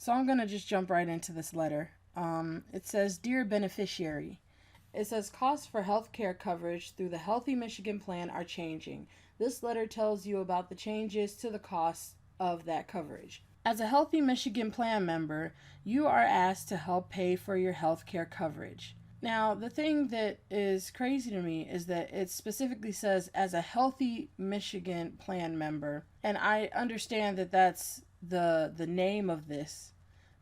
So I'm going to just jump right into this letter. It says, Dear Beneficiary, it says costs for healthcare coverage through the Healthy Michigan Plan are changing. This letter tells you about the changes to the costs of that coverage. As a Healthy Michigan Plan member, you are asked to help pay for your healthcare coverage. Now, the thing that is crazy to me is that it specifically says as a Healthy Michigan Plan member, and I understand that that's the name of this,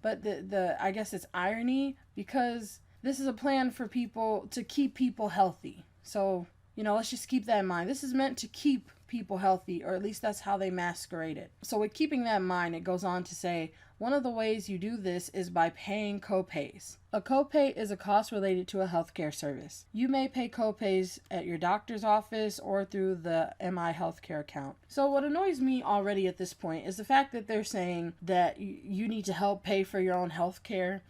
but the I guess it's irony because this is a plan for people to keep people healthy. So, let's just keep that in mind. This is meant to keep people healthy, or at least that's how they masquerade it. So with keeping that in mind, it goes on to say, one of the ways you do this is by paying copays. A copay is a cost related to a healthcare service. You may pay copays at your doctor's office or through the MI healthcare account. So what annoys me already at this point is the fact that they're saying that you need to help pay for your own healthcare.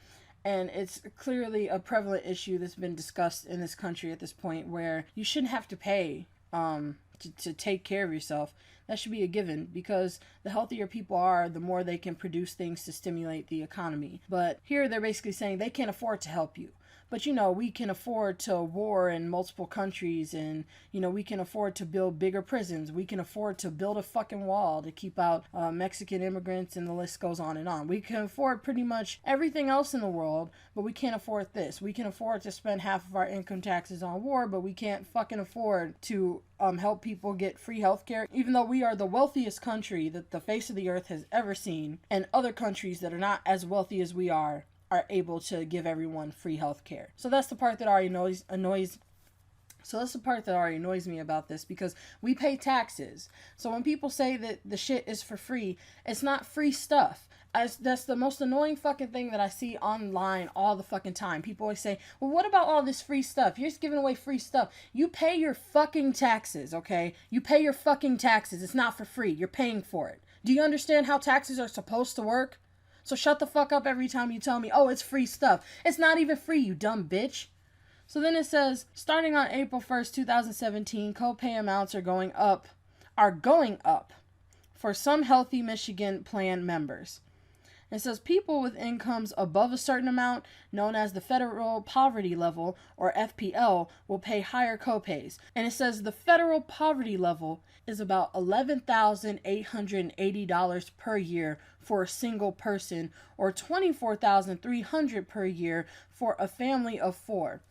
And it's clearly a prevalent issue that's been discussed in this country at this point, where you shouldn't have to pay to take care of yourself. That should be a given, because the healthier people are, the more they can produce things to stimulate the economy. But here they're basically saying they can't afford to help you. But, we can afford to war in multiple countries, and, we can afford to build bigger prisons. We can afford to build a fucking wall to keep out Mexican immigrants, and the list goes on and on. We can afford pretty much everything else in the world, but we can't afford this. We can afford to spend half of our income taxes on war, but we can't fucking afford to help people get free healthcare, even though we are the wealthiest country that the face of the earth has ever seen, and other countries that are not as wealthy as we are able to give everyone free health care. So that's the part that already annoys me about this, because we pay taxes. So when people say that the shit is for free, it's not free stuff. That's the most annoying fucking thing that I see online all the fucking time. People always say, well, what about all this free stuff? You're just giving away free stuff. You pay your fucking taxes, okay? You pay your fucking taxes. It's not for free. You're paying for it. Do you understand how taxes are supposed to work? So shut the fuck up every time you tell me, oh, it's free stuff. It's not even free, you dumb bitch. So then it says, starting on April 1st, 2017, copay amounts are going up for some Healthy Michigan Plan members. It says people with incomes above a certain amount, known as the federal poverty level, or FPL, will pay higher copays. And it says the federal poverty level is about $11,880 per year for a single person, or $24,300 per year for a family of 4.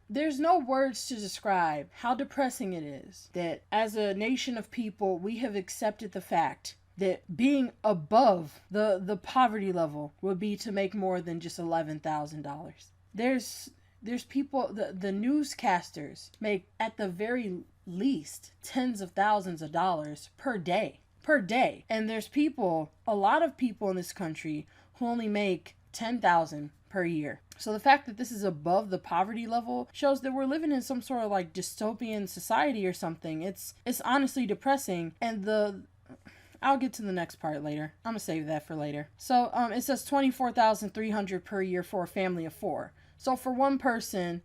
There's no words to describe how depressing it is that as a nation of people, we have accepted the fact that being above the poverty level would be to make more than just $11,000. There's people, the newscasters make at the very least tens of thousands of dollars per day. And there's a lot of people in this country who only make $10,000 per year. So the fact that this is above the poverty level shows that we're living in some sort of like dystopian society or something. It's honestly depressing. And I'll get to the next part later. I'm gonna save that for later. So it says $24,300 per year for a family of 4. So for one person,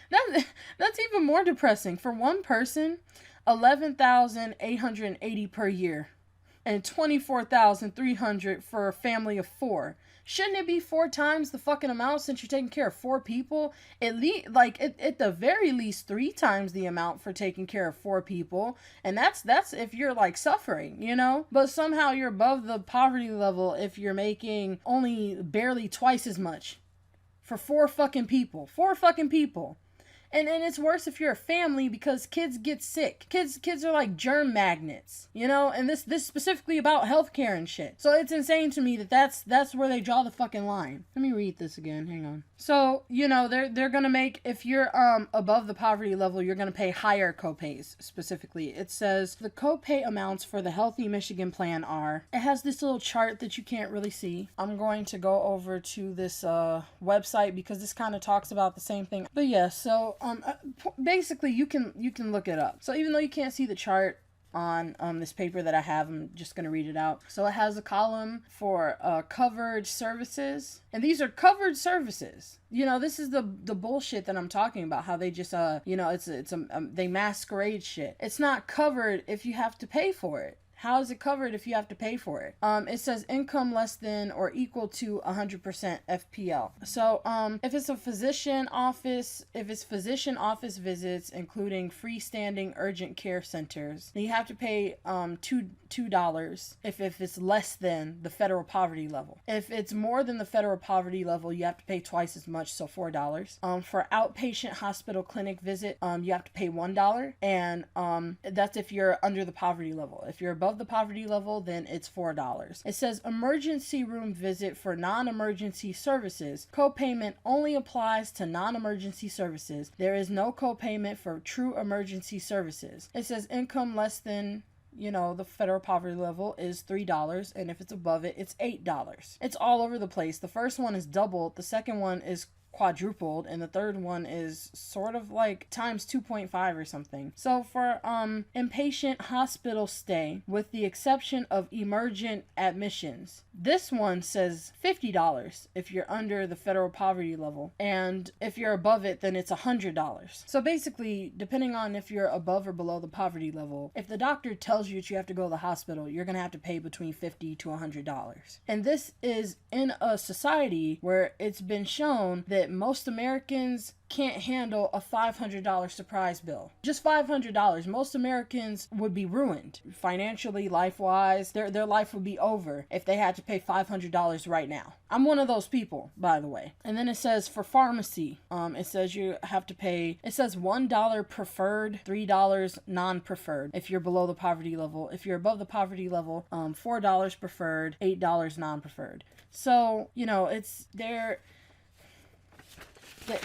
that's even more depressing. For one person, $11,880 per year, and $24,300 for a family of 4. Shouldn't it be 4 times the fucking amount since you're taking care of 4 people? At least, at the very least, 3 times the amount for taking care of 4 people. And that's if you're suffering, But somehow you're above the poverty level if you're making only barely twice as much for 4 fucking people. 4 fucking people. And it's worse if you're a family, because kids get sick. Kids are like germ magnets, and this specifically about healthcare and shit. So it's insane to me that that's where they draw the fucking line. Let me read this again. Hang on. So, they're going to make, if you're above the poverty level, you're going to pay higher copays specifically. It says the copay amounts for the Healthy Michigan Plan it has this little chart that you can't really see. I'm going to go over to this website because this kind of talks about the same thing. But yeah, so basically you can look it up. So even though you can't see the chart on this paper that I have, I'm just going to read it out. So it has a column for covered services, and these are covered services. This is the bullshit that I'm talking about, how they just they masquerade shit. It's not covered if you have to pay for it. How is it covered if you have to pay for it? It says income less than or equal to 100% FPL. So if it's physician office visits, including freestanding urgent care centers, then you have to pay $2 if it's less than the federal poverty level. If it's more than the federal poverty level, you have to pay twice as much, so $4. For outpatient hospital clinic visit, you have to pay $1, and that's if you're under the poverty level. If you're above the poverty level, then it's $4. It says emergency room visit for non-emergency services. Copayment only applies to non-emergency services. There is no copayment for true emergency services. It says income less than the federal poverty level is $3, and if it's above it, it's $8. It's all over the place. The first one is doubled, the second one is quadrupled, and the third one is sort of like times 2.5 or something. So for inpatient hospital stay, with the exception of emergent admissions, this one says $50 if you're under the federal poverty level, and if you're above it, then it's $100. So basically, depending on if you're above or below the poverty level, if the doctor tells you that you have to go to the hospital, you're gonna have to pay between $50 to $100. And this is in a society where it's been shown that most Americans can't handle a $500 surprise bill. Just $500. Most Americans would be ruined financially, life-wise. Their life would be over if they had to pay $500 right now. I'm one of those people, by the way. And then it says for pharmacy, it says you have to pay, it says $1 preferred, $3 non-preferred if you're below the poverty level. If you're above the poverty level, $4 preferred, $8 non-preferred. So, it's there.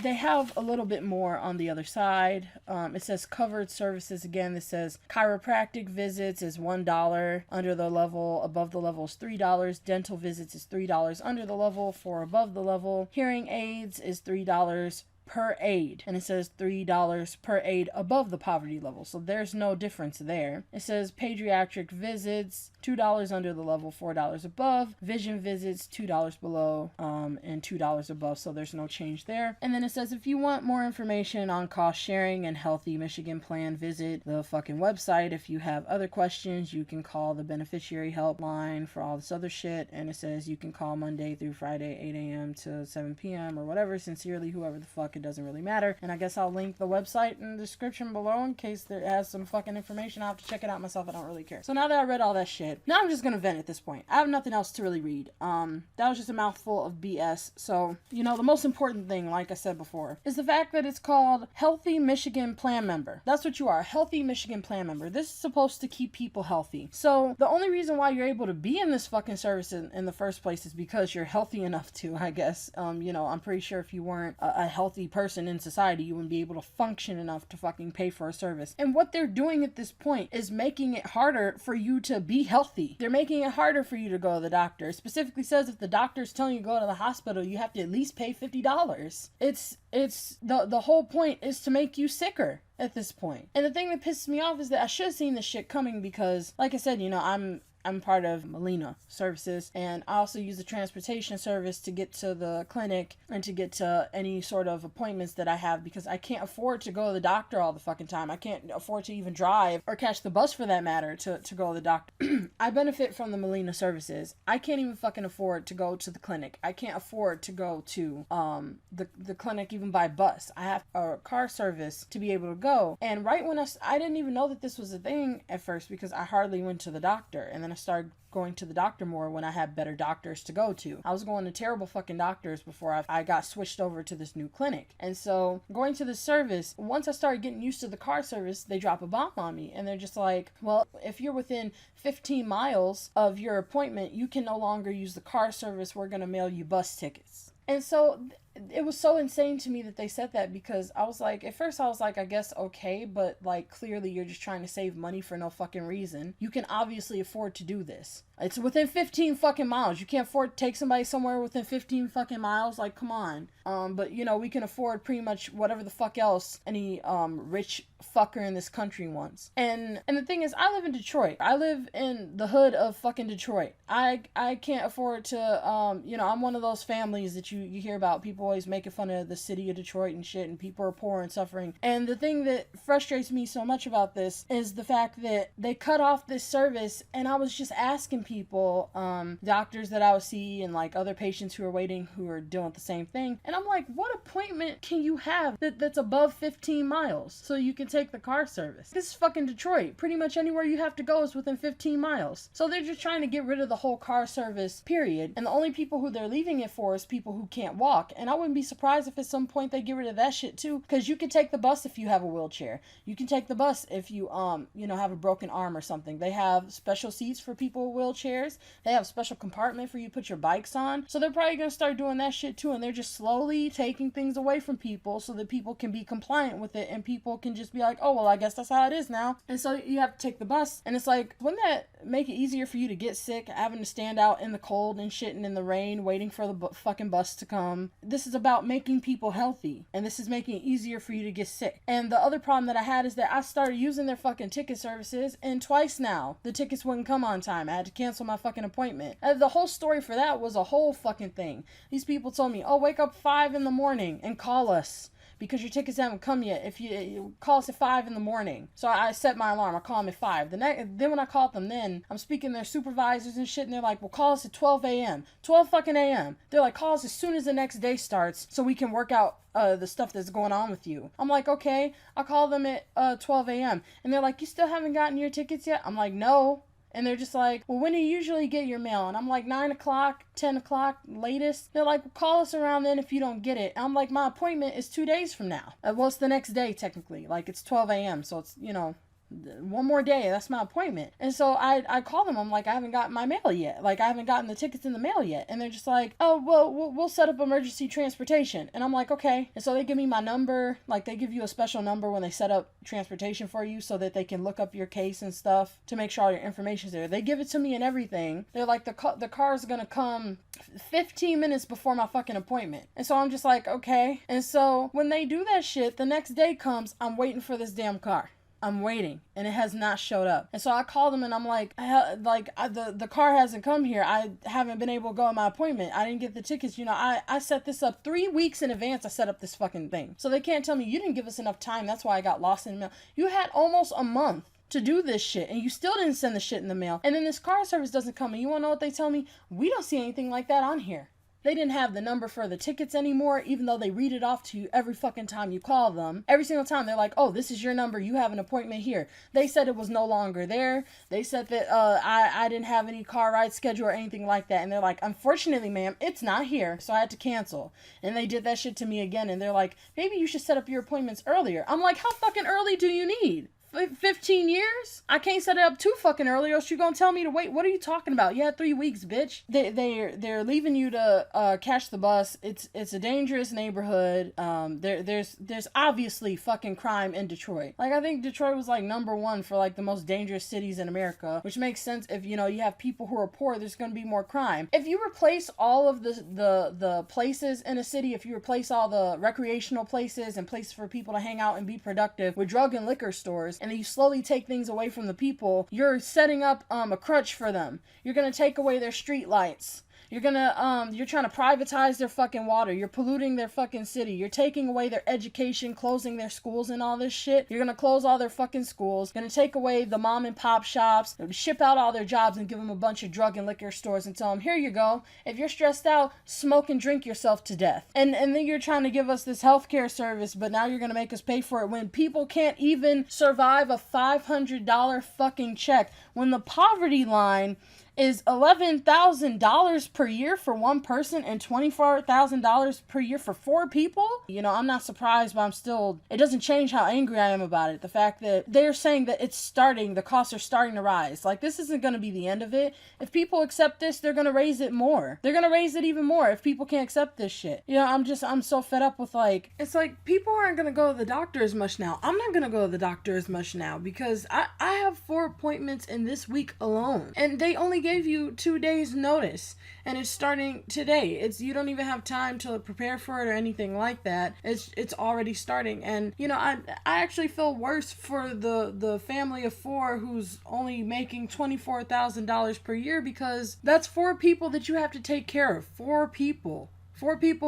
They have a little bit more on the other side. It says covered services again. This says chiropractic visits is $1 under the level. Above the level is $3. Dental visits is $3 under the level. For above the level, hearing aids is $3 per aid, and it says $3 per aid above the poverty level, so there's no difference there. It says pediatric visits $2 under the level, $4 above. Vision visits $2 below, and $2 above, so there's no change there. And then it says if you want more information on cost sharing and Healthy Michigan Plan, visit the fucking website. If you have other questions, you can call the beneficiary helpline for all this other shit, and it says you can call Monday through Friday 8 a.m. to 7 p.m. or whatever. Sincerely, whoever the fuck. It doesn't really matter. And I guess I'll link the website in the description below in case there has some fucking information. I'll have to check it out myself. I don't really care. So now that I read all that shit, now I'm just gonna vent at this point. I have nothing else to really read. That was just a mouthful of BS. So, the most important thing, like I said before, is the fact that it's called Healthy Michigan Plan Member. That's what you are, a Healthy Michigan Plan Member. This is supposed to keep people healthy. So the only reason why you're able to be in this fucking service in the first place is because you're healthy enough to, I guess. I'm pretty sure if you weren't a healthy person in society, you wouldn't be able to function enough to fucking pay for a service. And what they're doing at this point is making it harder for you to be healthy. They're making it harder for you to go to the doctor. It specifically says if the doctor's telling you to go to the hospital, you have to at least pay $50. It's the whole point is to make you sicker at this point. And the thing that pisses me off is that I should have seen this shit coming because, like I said, I'm part of Molina Services, and I also use the transportation service to get to the clinic and to get to any sort of appointments that I have because I can't afford to go to the doctor all the fucking time. I can't afford to even drive or catch the bus for that matter to go to the doctor. I benefit from the Molina Services. I can't even fucking afford to go to the clinic. I can't afford to go to the clinic even by bus. I have a car service to be able to go. And right when I didn't even know that this was a thing at first because I hardly went to the doctor, and then I started going to the doctor more when I had better doctors to go to. I was going to terrible fucking doctors before I got switched over to this new clinic. And so going to the service, once I started getting used to the car service, they drop a bomb on me. And they're just like, well, if you're within 15 miles of your appointment, you can no longer use the car service. We're going to mail you bus tickets. And so it was so insane to me that they said that because I was like, at first I was like, I guess okay, but like clearly you're just trying to save money for no fucking reason. You can obviously afford to do this. It's within 15 fucking miles. You can't afford to take somebody somewhere within 15 fucking miles. Like, come on. But you know, we can afford pretty much whatever the fuck else any rich fucker in this country wants. And the thing is, I live in Detroit. I live in the hood of fucking Detroit. I can't afford to you know, I'm one of those families that you hear about. People always making fun of the city of Detroit and shit, and people are poor and suffering. And the thing that frustrates me so much about this is the fact that they cut off this service, and I was just asking people, doctors that I would see and like other patients who are waiting who are dealing with the same thing, and I'm like, what appointment can you have that's above 15 miles so you can take the car service? This is fucking Detroit. Pretty much anywhere you have to go is within 15 miles. So they're just trying to get rid of the whole car service, period. And the only people who they're leaving it for is people who can't walk. And I wouldn't be surprised if at some point they get rid of that shit too, because you can take the bus if you have a wheelchair. You can take the bus if you you know, have a broken arm or something. They have special seats for people with wheelchairs. They have a special compartment for you to put your bikes on. So they're probably gonna start doing that shit too, and they're just slowly taking things away from people so that people can be compliant with it, and people can just be like, oh well, I guess that's how it is now. And so you have to take the bus, and it's like, wouldn't that make it easier for you to get sick, having to stand out in the cold and shit and in the rain waiting for the fucking bus to come? This is about making people healthy, and this is making it easier for you to get sick. And the other problem that I had is that I started using their fucking ticket services, and twice now the tickets wouldn't come on time. I had to cancel my fucking appointment. And the whole story for that was a whole fucking thing. These people told me, oh, wake up 5 in the morning and call us because your tickets haven't come yet. If you call us at 5 in the morning. So I set my alarm. I call them at 5. Then when I called them, then I'm speaking to their supervisors and shit, and they're like, well, call us at 12 a.m. 12 fucking a.m. They're like, call us as soon as the next day starts so we can work out the stuff that's going on with you. I'm like, okay. I'll call them at 12 a.m. And they're like, you still haven't gotten your tickets yet? I'm like, no. And they're just like, well, when do you usually get your mail? And I'm like, 9 o'clock, 10 o'clock, latest. They're like, well, call us around then if you don't get it. And I'm like, my appointment is 2 days from now. Well, it's the next day, technically. Like, it's 12 a.m., so it's, you know, one more day, that's my appointment. And so I call them, I'm like, I haven't gotten my mail yet. Like, I haven't gotten the tickets in the mail yet. And they're just like, oh, well, we'll set up emergency transportation. And I'm like, okay. And so they give me my number. Like, they give you a special number when they set up transportation for you so that they can look up your case and stuff to make sure all your information's there. They give it to me and everything. They're like, the car's gonna come 15 minutes before my fucking appointment. And so I'm just like, okay. And so when they do that shit, the next day comes, I'm waiting for this damn car. I'm waiting, and it has not showed up. And so I called them, and I'm like, the car hasn't come here. I haven't been able to go on my appointment. I didn't get the tickets. You know, I set this up 3 weeks in advance. I set up this fucking thing. So they can't tell me you didn't give us enough time. That's why I got lost in the mail. You had almost a month to do this shit, and you still didn't send the shit in the mail. And then this car service doesn't come, and you wanna know what they tell me? We don't see anything like that on here. They didn't have the number for the tickets anymore, even though they read it off to you every fucking time you call them. Every single time they're like, oh, this is your number. You have an appointment here. They said it was no longer there. They said that I didn't have any car ride schedule or anything like that. And they're like, unfortunately, ma'am, it's not here. So I had to cancel. And they did that shit to me again. And they're like, maybe you should set up your appointments earlier. I'm like, how fucking early do you need? 15 years? I can't set it up too fucking early, or else you're gonna tell me to wait. What are you talking about? You had 3 weeks, bitch. They're leaving you to catch the bus. It's a dangerous neighborhood. There's obviously fucking crime in Detroit. Like, I think Detroit was like #1 for like the most dangerous cities in America, which makes sense. If you know you have people who are poor, there's gonna be more crime. If you replace all of the places in a city, if you replace all the recreational places and places for people to hang out and be productive with drug and liquor stores, and then you slowly take things away from the people, you're setting up a crutch for them. You're gonna take away their street lights. You're trying to privatize their fucking water. You're polluting their fucking city. You're taking away their education, closing their schools and all this shit. You're gonna close all their fucking schools. You're gonna take away the mom and pop shops, ship out all their jobs and give them a bunch of drug and liquor stores and tell them, here you go. If you're stressed out, smoke and drink yourself to death. And then you're trying to give us this healthcare service, but now you're gonna make us pay for it when people can't even survive a $500 fucking check. When the poverty line is $11,000 per year for one person and $24,000 per year for 4 people. You know, I'm not surprised, but it doesn't change how angry I am about it. The fact that they're saying that the costs are starting to rise. Like, this isn't going to be the end of it. If people accept this, they're going to raise it more. They're going to raise it even more if people can't accept this shit. You know, I'm so fed up with, like, it's like people aren't going to go to the doctor as much now. I'm not going to go to the doctor as much now because I have 4 appointments in this week alone. And they only gave you 2 days notice, and it's starting today. You don't even have time to prepare for it or anything like that. It's already starting. And I actually feel worse for the family of 4 who's only making $24,000 per year, because that's 4 people that you have to take care of. 4 people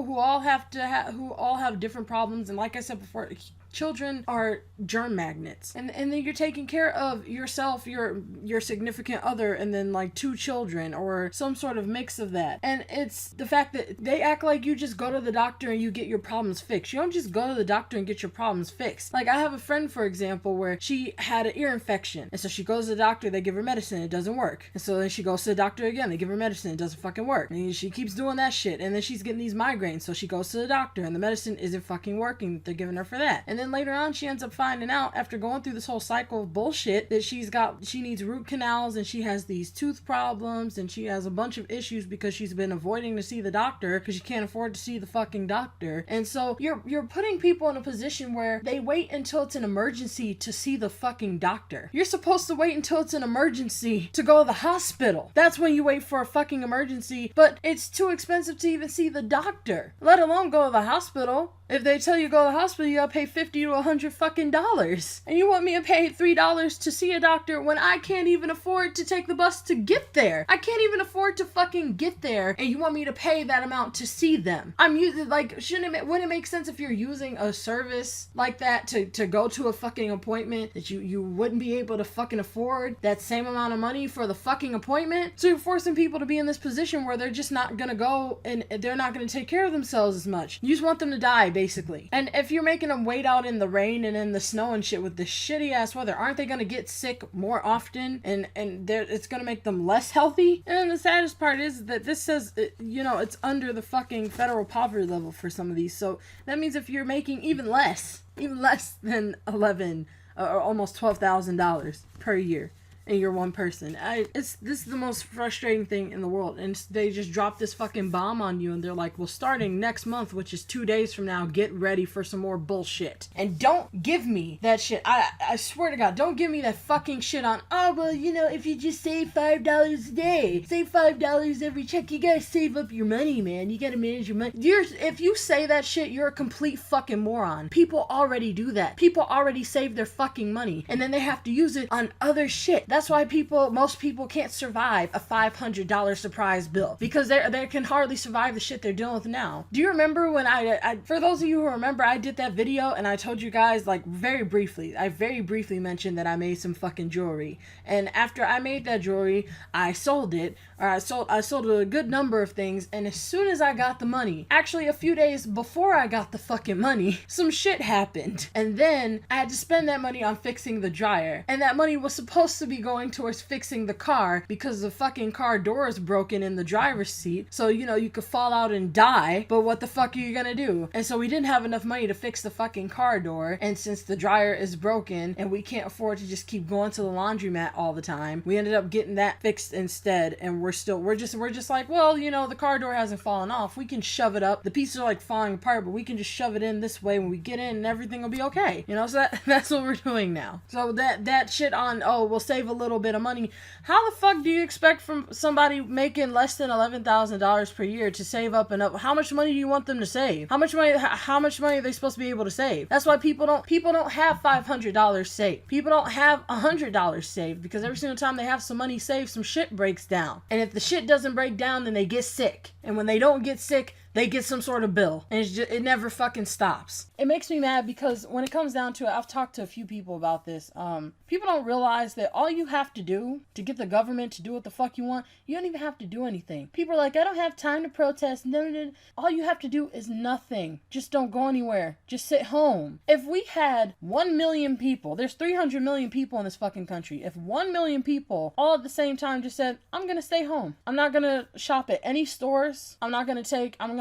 who all have different problems. And like I said before, children are germ magnets, and then you're taking care of yourself, your significant other, and then like 2 children or some sort of mix of that. And it's the fact that they act like you just go to the doctor and you get your problems fixed. You don't just go to the doctor and get your problems fixed. Like, I have a friend, for example, where she had an ear infection, and so she goes to the doctor, they give her medicine, it doesn't work, and so then she goes to the doctor again, they give her medicine, it doesn't fucking work, and she keeps doing that shit, and then she's getting these migraines, so she goes to the doctor and the medicine isn't fucking working that they're giving her for that. And then later on, she ends up finding out, after going through this whole cycle of bullshit, that she needs root canals, and she has these tooth problems, and she has a bunch of issues because she's been avoiding to see the doctor because she can't afford to see the fucking doctor. And so you're putting people in a position where they wait until it's an emergency to see the fucking doctor. You're supposed to wait until it's an emergency to go to the hospital. That's when you wait for a fucking emergency, but it's too expensive to even see the doctor, let alone go to the hospital. If they tell you go to the hospital, you gotta pay $50 to $100 fucking dollars. And you want me to pay $3 to see a doctor when I can't even afford to take the bus to get there? I can't even afford to fucking get there, and you want me to pay that amount to see them? I'm using, like, wouldn't it make sense if you're using a service like that to go to a fucking appointment that you wouldn't be able to fucking afford that same amount of money for the fucking appointment? So you're forcing people to be in this position where they're just not gonna go, and they're not gonna take care of themselves as much. You just want them to die, basically. And if you're making them wait out in the rain and in the snow and shit with this shitty ass weather, aren't they gonna get sick more often, and it's gonna make them less healthy? And then the saddest part is that this says it's under the fucking federal poverty level for some of these. So that means if you're making even less than 11 or almost $12,000 per year, and you're one person. This is the most frustrating thing in the world. And they just drop this fucking bomb on you, and they're like, well, starting next month, which is 2 days from now, get ready for some more bullshit. And don't give me that shit. I swear to God, don't give me that fucking shit on, oh, well, if you just save $5 a day, save $5 every check, you gotta save up your money, man. You gotta manage your money. If you say that shit, you're a complete fucking moron. People already do that. People already save their fucking money, and then they have to use it on other shit. That's why most people can't survive a $500 surprise bill, because they can hardly survive the shit they're dealing with now. Do you remember when I for those of you who remember, I did that video and I told you guys, like, very briefly mentioned that I made some fucking jewelry, and after I made that jewelry, I sold it, or I sold a good number of things, and as soon as I got the money, actually a few days before I got the fucking money, some shit happened, and then I had to spend that money on fixing the dryer, and that money was supposed to be going towards fixing the car because the fucking car door is broken in the driver's seat, so you could fall out and die, but what the fuck are you gonna do? And so we didn't have enough money to fix the fucking car door, and since the dryer is broken and we can't afford to just keep going to the laundromat all the time, we ended up getting that fixed instead. And we're just like, well, the car door hasn't fallen off, we can shove it up, the pieces are like falling apart, but we can just shove it in this way when we get in and everything will be okay, so that's what we're doing now. So that shit on, oh, we'll save a little bit of money. How the fuck do you expect from somebody making less than $11,000 per year to save up enough? How much money do you want them to save? How much money are they supposed to be able to save? That's why people don't have $500 saved. People don't have $100 saved, because every single time they have some money saved, some shit breaks down. And if the shit doesn't break down, then they get sick. And when they don't get sick, they get some sort of bill, and it never fucking stops. It makes me mad because when it comes down to it, I've talked to a few people about this. People don't realize that all you have to do to get the government to do what the fuck you want, you don't even have to do anything. People are like, I don't have time to protest. No. All you have to do is nothing. Just don't go anywhere. Just sit home. If we had 1 million people, there's 300 million people in this fucking country. If 1 million people all at the same time just said, I'm gonna stay home. I'm not gonna shop at any stores. I'm not gonna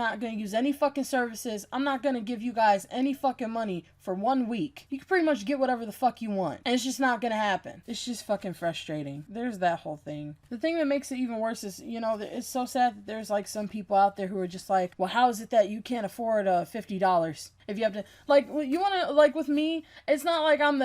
not going to use any fucking services. I'm not going to give you guys any fucking money for 1 week. You can pretty much get whatever the fuck you want. And it's just not going to happen. It's just fucking frustrating. There's that whole thing. The thing that makes it even worse is, you know, it's so sad that there's like some people out there who are just like, well, how is it that you can't afford $50? If you have to, like, you want to, like, with me, it's not like I'm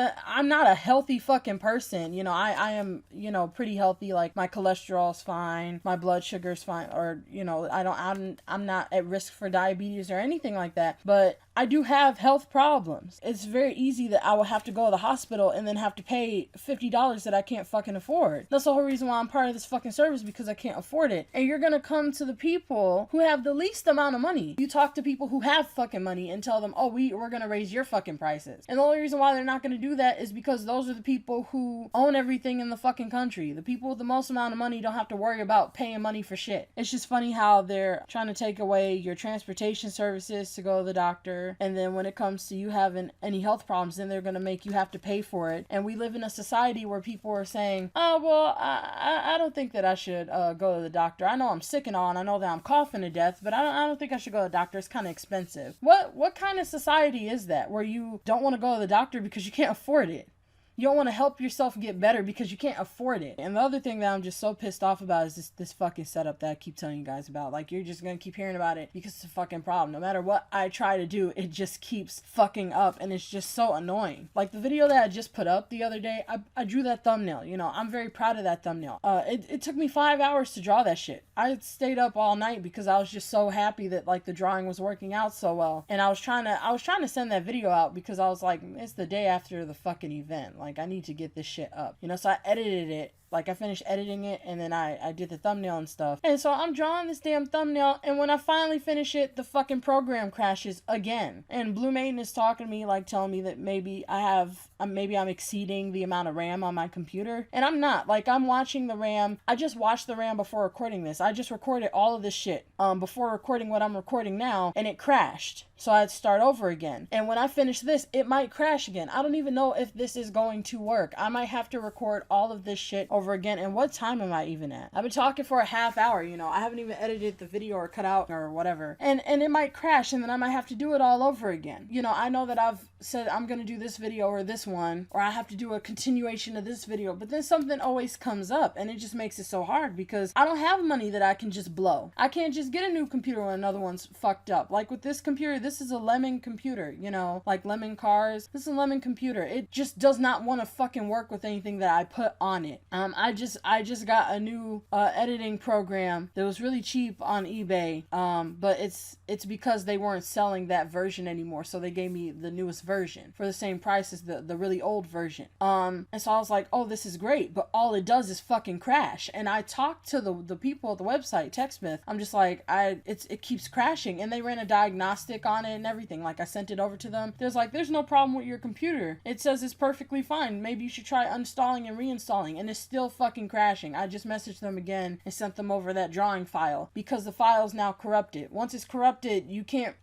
not a healthy fucking person. You know, I am, you know, pretty healthy. Like, my cholesterol's fine, my blood sugar's fine, or, you know, I'm not at risk for diabetes or anything like that. But I do have health problems. It's very easy that I will have to go to the hospital and then have to pay $50 that I can't fucking afford. That's the whole reason why I'm part of this fucking service, because I can't afford it. And you're gonna come to the people who have the least amount of money. You talk to people who have fucking money and tell them, oh, we're gonna raise your fucking prices. And the only reason why they're not gonna do that is because those are the people who own everything in the fucking country. The people with the most amount of money don't have to worry about paying money for shit. It's just funny how they're trying to take away your transportation services to go to the doctor, and then when it comes to you having any health problems, then they're gonna make you have to pay for it. And we live in a society where people are saying, oh, well, I don't think that I should go to the doctor. I know I'm sick and all, and I know that I'm coughing to death, but I don't think I should go to the doctor. It's kind of expensive. What kind of society is that, where you don't want to go to the doctor because you can't afford it? You don't want to help yourself get better because you can't afford it. And the other thing that I'm just so pissed off about is this fucking setup that I keep telling you guys about. Like, you're just going to keep hearing about it because it's a fucking problem. No matter what I try to do, it just keeps fucking up, and it's just so annoying. Like, the video that I just put up the other day, I drew that thumbnail. You know, I'm very proud of that thumbnail. It took me 5 hours to draw that shit. I stayed up all night because I was just so happy that, like, the drawing was working out so well. And I was trying to send that video out because I was like, it's the day after the fucking event. Like, I need to get this shit up, you know. So I edited it. Like, I finished editing it, and then I did the thumbnail and stuff. And so I'm drawing this damn thumbnail, and when I finally finish it, the fucking program crashes again. And Blue Maiden is talking to me, like, telling me that maybe I'm exceeding the amount of RAM on my computer. And I'm not. Like, I'm watching the RAM. I just watched the RAM before recording this. I just recorded all of this shit before recording what I'm recording now, and it crashed. So I had to start over again. And when I finish this, it might crash again. I don't even know if this is going to work. I might have to record all of this shit over again. And what time am I even at? I've been talking for a half hour, you know. I haven't even edited the video or cut out or whatever. And it might crash, and then I might have to do it all over again. You know, I know that I've said I'm going to do this video or this one, or I have to do a continuation of this video, but then something always comes up, and it just makes it so hard because I don't have money that I can just blow. I can't just get a new computer when another one's fucked up. Like with this computer, this is a Lemon computer, you know, like Lemon cars. This is a Lemon computer. It just does not want to fucking work with anything that I put on it. I just got a new editing program that was really cheap on eBay, but it's because they weren't selling that version anymore, so they gave me the newest version for the same price as the really old version. And so I was like, oh, this is great, but all it does is fucking crash. And I talked to the people at the website, TechSmith. I'm just like, it keeps crashing, and they ran a diagnostic on it and everything. Like, I sent it over to them. There's like, there's no problem with your computer. It says it's perfectly fine. Maybe you should try uninstalling and reinstalling, and it's still fucking crashing. I just messaged them again and sent them over that drawing file because the file's now corrupted. Once it's corrupted,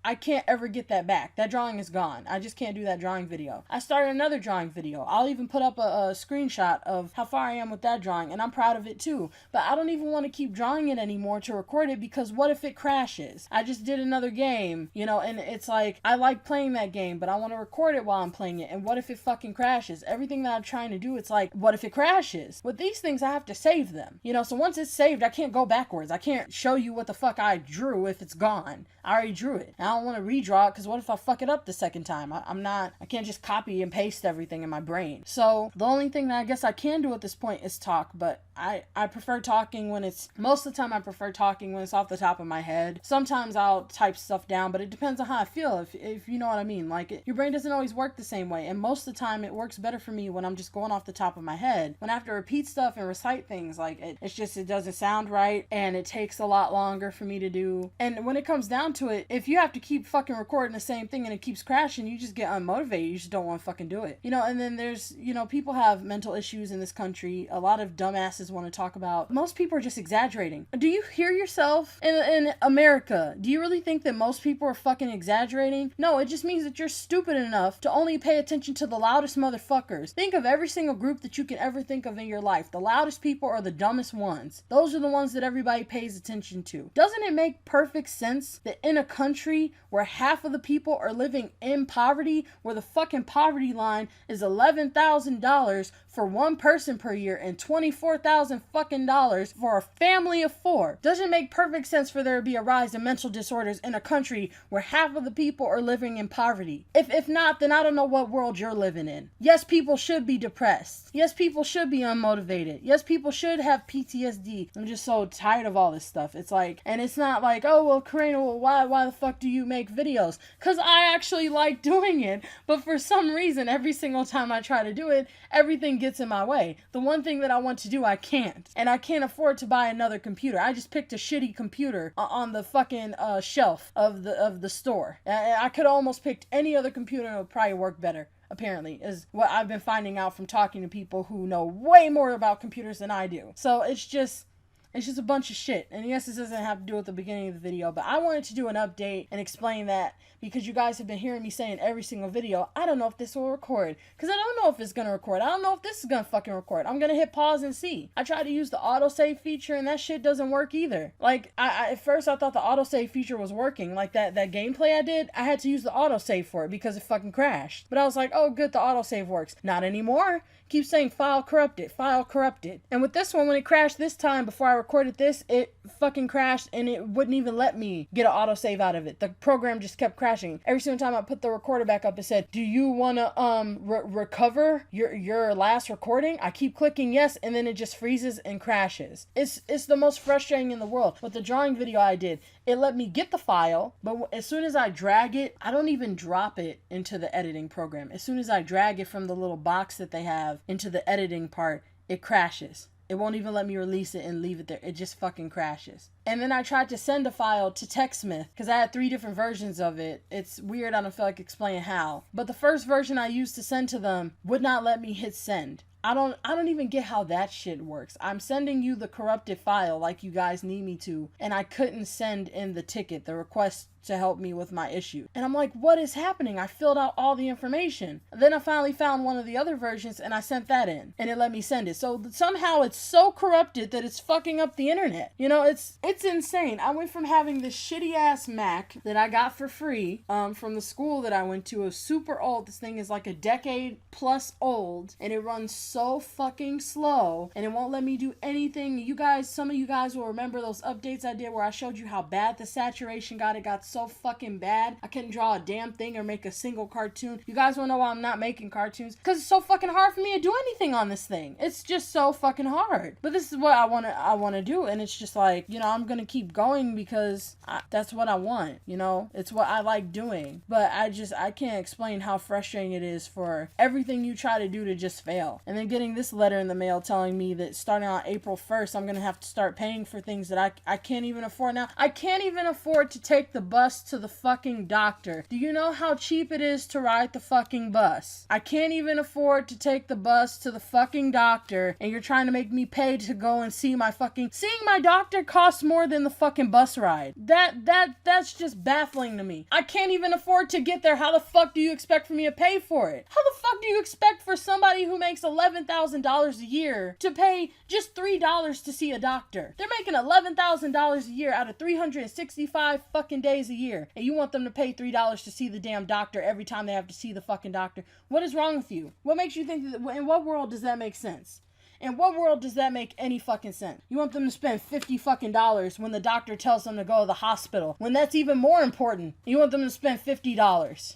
I can't ever get that back. That drawing is gone. I just can't do that drawing video. I started another drawing video. I'll even put up a screenshot of how far I am with that drawing, and I'm proud of it too. But I don't even want to keep drawing it anymore to record it because what if it crashes? I just did another game, you know, and it's like, I like playing that game, but I want to record it while I'm playing it, and what if it fucking crashes? Everything that I'm trying to do, it's like, what if it crashes? With these things, I have to save them, you know, so once it's saved, I can't go backwards. I can't show you what the fuck I drew if it's gone. I already drew it. And I don't want to redraw it because what if I fuck it up the second time? I can't just copy and paste everything in my brain. So the only thing that I guess I can do at this point is talk, but I prefer talking when it's, most of the time I prefer talking when it's off the top of my head. Sometimes I'll type stuff down, but it depends on how I feel, if you know what I mean. Like, your brain doesn't always work the same way, and most of the time it works better for me when I'm just going off the top of my head. When I have to repeat stuff and recite things, like, it doesn't sound right, and it takes a lot longer for me to do. And when it comes down to it, if you have to keep fucking recording the same thing and it keeps crashing, you just get unmotivated. You just don't want to fucking do it. And then there's, people have mental issues in this country. A lot of dumbasses want to talk about. Most people are just exaggerating. Do you hear yourself in America? Do you really think that most people are fucking exaggerating? No, it just means that you're stupid enough to only pay attention to the loudest motherfuckers. Think of every single group that you can ever think of in your life. The loudest people are the dumbest ones. Those are the ones that everybody pays attention to. Doesn't it make perfect sense that in a country where half of the people are living in poverty, where the fucking poverty line is $11,000 for one person per year and $24,000 fucking dollars for a family of four, doesn't it make perfect sense for there to be a rise in mental disorders in a country where half of the people are living in poverty? If not, then I don't know what world you're living in. Yes, people should be depressed. Yes, people should be unmotivated. Yes, people should have PTSD. I'm just so tired of all this stuff. It's like, and it's not like, oh, well, Kurena, well, why the fuck do you make videos? Because I actually like doing it, but for some reason, every single time I try to do it, everything gets in my way. The one thing that I want to do, I can't. And I can't afford to buy another computer. I just picked a shitty computer on the fucking shelf of the store. I could almost picked any other computer and it would probably work better. Apparently, is what I've been finding out from talking to people who know way more about computers than I do. So it's just a bunch of shit. And yes, this doesn't have to do with the beginning of the video, but I wanted to do an update and explain that because you guys have been hearing me say in every single video, I don't know if this will record. Because I don't know if it's going to record. I don't know if this is going to fucking record. I'm going to hit pause and see. I tried to use the autosave feature and that shit doesn't work either. Like, at first I thought the autosave feature was working. Like that gameplay I did, I had to use the autosave for it because it fucking crashed. But I was like, oh good, the autosave works. Not anymore. Keep saying file corrupted, file corrupted. And with this one, when it crashed this time before I recorded this, it fucking crashed and it wouldn't even let me get an autosave out of it. The program just kept crashing. Every single time I put the recorder back up, it said, do you want to recover your last recording? I keep clicking yes, and then it just freezes and crashes. It's the most frustrating in the world. With the drawing video I did, it let me get the file, but as soon as I drag it, I don't even drop it into the editing program. As soon as I drag it from the little box that they have into the editing part, it crashes. It won't even let me release it and leave it there. It just fucking crashes. And then I tried to send a file to TechSmith because I had 3 different versions of it. It's weird. I don't feel like explaining how. But the first version I used to send to them would not let me hit send. I don't even get how that shit works. I'm sending you the corrupted file like you guys need me to, and I couldn't send in the ticket, the request to help me with my issue. And I'm like, what is happening? I filled out all the information. Then I finally found one of the other versions and I sent that in and it let me send it. So somehow it's so corrupted that it's fucking up the internet. It's insane. I went from having this shitty ass Mac that I got for free from the school that I went to. It was super old. This thing is like a decade plus old and it runs so fucking slow and it won't let me do anything. Some of you guys will remember those updates I did where I showed you how bad the saturation got. It got so fucking bad. I couldn't draw a damn thing or make a single cartoon. You guys want to know why I'm not making cartoons? Because it's so fucking hard for me to do anything on this thing. It's just so fucking hard. But this is what I want to do, and it's just like, I'm gonna keep going because that's what I want. It's what I like doing. But I can't explain how frustrating it is for everything you try to do to just fail. And then getting this letter in the mail telling me that starting on April 1st, I'm gonna have to start paying for things that I can't even afford now. I can't even afford to take the bus to the fucking doctor. Do you know how cheap it is to ride the fucking bus? I can't even afford to take the bus to the fucking doctor, and you're trying to make me pay to go and see my fucking... Seeing my doctor costs more than the fucking bus ride. That's just baffling to me. I can't even afford to get there. How the fuck do you expect for me to pay for it? How the fuck do you expect for somebody who makes $11,000 a year to pay just $3 to see a doctor? They're making $11,000 a year out of 365 fucking days a year, and you want them to pay $3 to see the damn doctor every time they have to see the fucking doctor. What is wrong with you? What makes you think that, in what world does that make sense? In what world does that make any fucking sense? You want them to spend $50 fucking dollars when the doctor tells them to go to the hospital, when that's even more important. You want them to spend $50.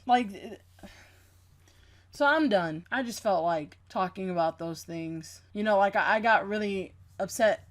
So I'm done. I just felt like talking about those things. I got really upset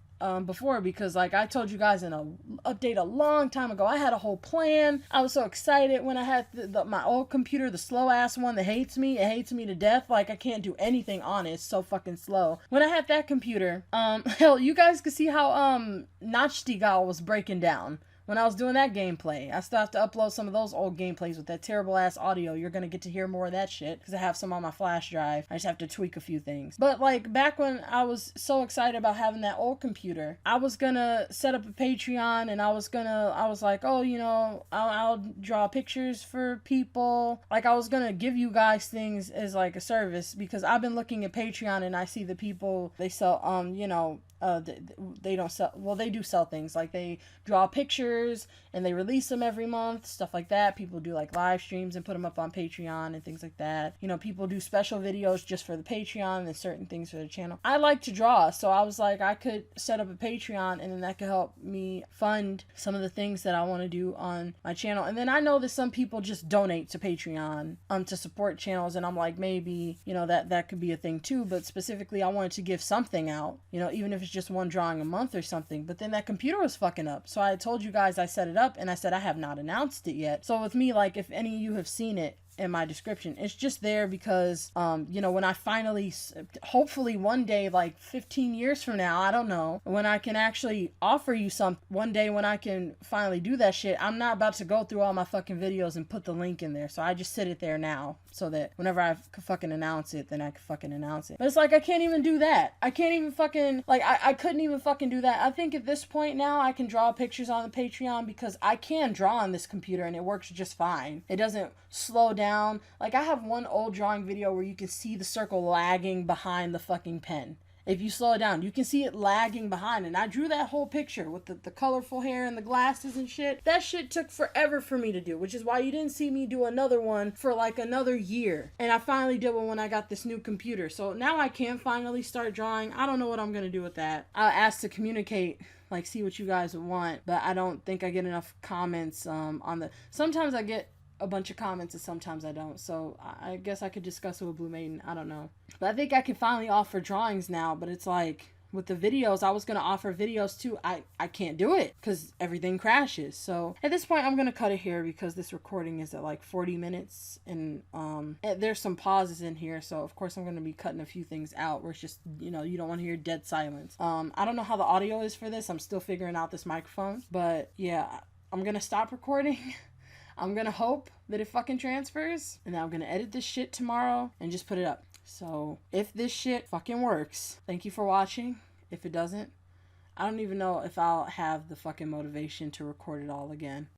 before because I told you guys in a update a long time ago, I had a whole plan. I was so excited when I had my old computer, the slow ass one that hates me. It hates me to death. I can't do anything on it. It's so fucking slow. When I had that computer, hell, you guys could see how Nachtigal was breaking down when I was doing that gameplay. I still have to upload some of those old gameplays with that terrible ass audio. You're gonna get to hear more of that shit because I have some on my flash drive. I just have to tweak a few things. But like back when I was so excited about having that old computer, I was gonna set up a Patreon, and I was like, oh, you know, I'll draw pictures for people. Like I was gonna give you guys things as like a service, because I've been looking at Patreon and I see the people, they sell they don't sell, well, they do sell things, like they draw pictures and they release them every month, stuff like that. People do like live streams and put them up on Patreon and things like that. You know, people do special videos just for the Patreon and certain things for the channel. I like to draw, so I was like, I could set up a Patreon, and then that could help me fund some of the things that I want to do on my channel. And then I know that some people just donate to Patreon to support channels, and I'm like, maybe, you know, that could be a thing too. But specifically, I wanted to give something out, you know, even if it's just one drawing a month or something. But then that computer was fucking up, so I told you guys I set it up, and I said I have not announced it yet. So with me, like, if any of you have seen it in my description, it's just there because you know, when I finally, hopefully one day, like 15 years from now, I don't know, when I can actually offer you some, one day when I can finally do that shit, I'm not about to go through all my fucking videos and put the link in there. So I just sit it there now, so that whenever I fucking announce it, then I can fucking announce it. But it's like, I can't even do that. I can't even fucking, like, I couldn't even fucking do that. I think at this point now, I can draw pictures on the Patreon because I can draw on this computer and it works just fine. It doesn't slow down. Like, I have one old drawing video where you can see the circle lagging behind the fucking pen. If you slow it down, you can see it lagging behind. And I drew that whole picture with the colorful hair and the glasses and shit. That shit took forever for me to do, which is why you didn't see me do another one for like another year. And I finally did one when I got this new computer. So now I can finally start drawing. I don't know what I'm going to do with that. I asked to communicate, like, see what you guys want. But I don't think I get enough comments on the... Sometimes I get a bunch of comments and sometimes I don't, so I guess I could discuss it with Blue Maiden. I don't know, but I think I can finally offer drawings now. But it's like, with the videos, I was going to offer videos too. I can't do it because everything crashes. So at this point, I'm going to cut it here because this recording is at like 40 minutes, and there's some pauses in here, so of course I'm going to be cutting a few things out where it's just, you know, you don't want to hear dead silence. I don't know how the audio is for this. I'm still figuring out this microphone, but yeah, I'm going to stop recording. I'm gonna hope that it fucking transfers, and then I'm gonna edit this shit tomorrow and just put it up. So if this shit fucking works, thank you for watching. If it doesn't, I don't even know if I'll have the fucking motivation to record it all again.